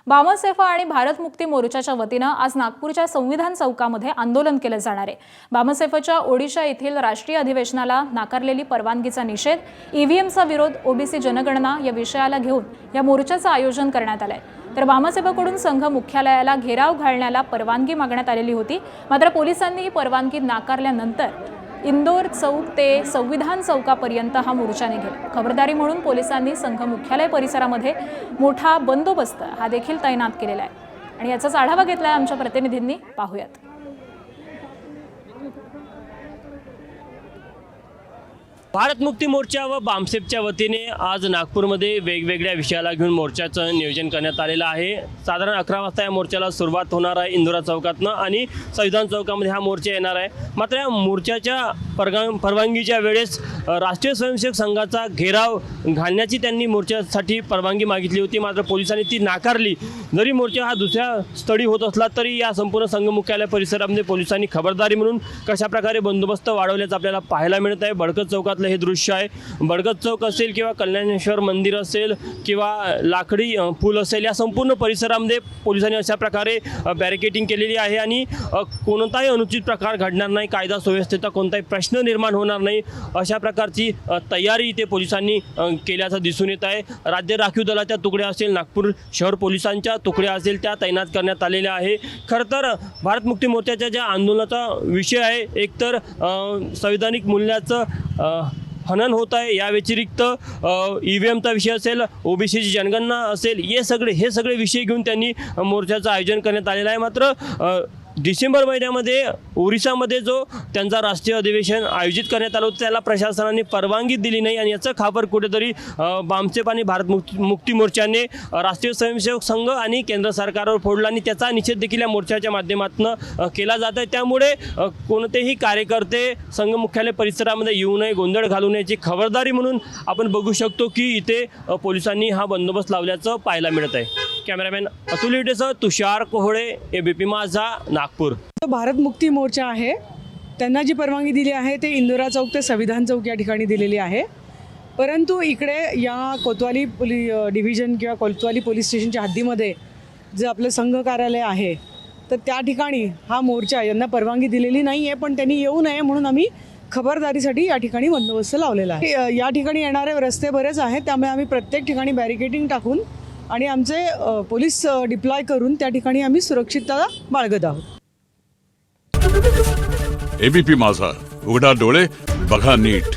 बामसेफा आणि भारत मुक्ती मोर्चाच्या वतीनं आज नागपूरच्या संविधान चौकामध्ये आंदोलन केलं जाणार आहे। बामसेफाच्या ओडिशा येथील राष्ट्रीय अधिवेशनाला नाकारलेली परवानगीचा निषेध, ईव्हीएमचा विरोध, ओबीसी जनगणना या विषयाला घेऊन या मोर्चाचं आयोजन करण्यात आलंय। तर बामसेफाकडून संघ मुख्यालयाला घेराव घालण्याला परवानगी मागण्यात आलेली होती, मात्र पोलिसांनी ही परवानगी नाकारल्यानंतर इंदोर चौक ते संविधान चौकापर्यंत हा मोर्चा निघेल। खबरदारी म्हणून पोलिसांनी संघ मुख्यालय परिसरामध्ये मोठा बंदोबस्त हा देखील तैनात केलेला आहे आणि याचाच आढावा घेतलाय आमच्या प्रतिनिधींनी। पाहूयात। भारत मुक्ती मोर्चा व बामसेफच्या वतीने आज नागपूरमध्ये वेगवेगळ्या विषयाला घेऊन मोर्चाचं नियोजन करण्यात आलेलं आहे। साधारण 11 वाजता या मोर्चाला सुरुवात होणार आहे इंदोरा चौकातनं आणि संविधान चौकामध्ये हा मोर्चा येणार आहे। मात्र या मोर्चाच्या परवानगीच्या वेळेस राष्ट्रीय स्वयंसेवक संघाचा घेराव घालण्याची त्यांनी मोर्चासाठी परवानगी मागितली होती, मात्र पोलिसांनी ती नाकारली। जरी मोर्चा हा दुसऱ्या स्थळी होत असला तरी या संपूर्ण संघ मुख्यालय परिसरामध्ये पोलिसांनी खबरदारी म्हणून कशाप्रकारे बंदोबस्त वाढवल्याचं आपल्याला पाहायला मिळत आहे। बडकत चौकातलं हे दृश्य आहे। बडकत चौक असेल किंवा कल्याणेश्वर मंदिर असेल किंवा लाकडी पूल असेल, या संपूर्ण परिसरामध्ये पोलिसांनी अशा प्रकारे बॅरिकेडिंग केलेली आहे आणि कोणताही अनुचित प्रकार घडणार नाही, कायदा सुव्यवस्थेचा कोणताही प्रश्न निर्माण होणार नाही, अशा प्रकारची तयारी इथे पोलिसांनी केल्याचं दिसून येत आहे। राज्य राखीव दलाच्या तुकड्या असेल, नागपूर शहर पोलिसांच्या तुकड्या असेल, त्या तैनात करण्यात आलेल्या आहे। खरं तर भारत मुक्ती मोर्चाच्या ज्या आंदोलनाचा विषय आहे, एकतर संवैधानिक मूल्याचं हनन होत आहे, या व्यतिरिक्त ईव्हीएमचा विषय असेल, ओबीसीची जनगणना असेल, हे सगळे विषय घेऊन त्यांनी मोर्चाचं आयोजन करण्यात आलेलं आहे। मात्र डिसेंबर महिन्यामध्ये ओरिसामध्ये जो त्यांचा राष्ट्रीय अधिवेशन आयोजित करण्यात आलं होतं, त्याला प्रशासनाने परवानगी दिली नाही आणि याचं खापर कुठेतरी बामसेफ आणि भारत मुक्ती मोर्चाने राष्ट्रीय स्वयंसेवक संघ आणि केंद्र सरकारवर फोडला आणि त्याचा निषेध देखील या मोर्चाच्या माध्यमातून केला जात आहे। त्यामुळे कोणतेही कार्यकर्ते संघ मुख्यालय परिसरामध्ये येऊ नये, गोंधळ घालू नयेची खबरदारी म्हणून आपण बघू शकतो की इथे पोलिसांनी हा बंदोबस्त लावल्याचं पाहायला मिळत आहे। कॅमेरामॅन अतुल हिडेसह तुषार कोहळे, एबीपी माझा, नागपूर। भारत मुक्ती मोर्चा आहे, त्यांना जी परवानगी दिली आहे ते इंदोरा चौक ते संविधान चौक या ठिकाणी दिलेली आहे। परंतु इकडे या कोतवाली डिव्हिजन किंवा कोतवाली पोलीस स्टेशनच्या हद्दीमध्ये जे आपलं संघ कार्यालय आहे, तर त्या ठिकाणी हा मोर्चा यांना परवानगी दिलेली नाही आहे, पण त्यांनी येऊ नये म्हणून आम्ही खबरदारीसाठी या ठिकाणी बंदोबस्त लावलेला आहे। या ठिकाणी येणारे रस्ते बरेच आहेत, त्यामुळे आम्ही प्रत्येक ठिकाणी बॅरिकेडिंग टाकून आणि आमचे पोलीस डिप्लॉय करून त्या ठिकाणी आम्ही सुरक्षितता बाळगत आहोत। एबीपी माझा, उघडा डोळे बघा नीट।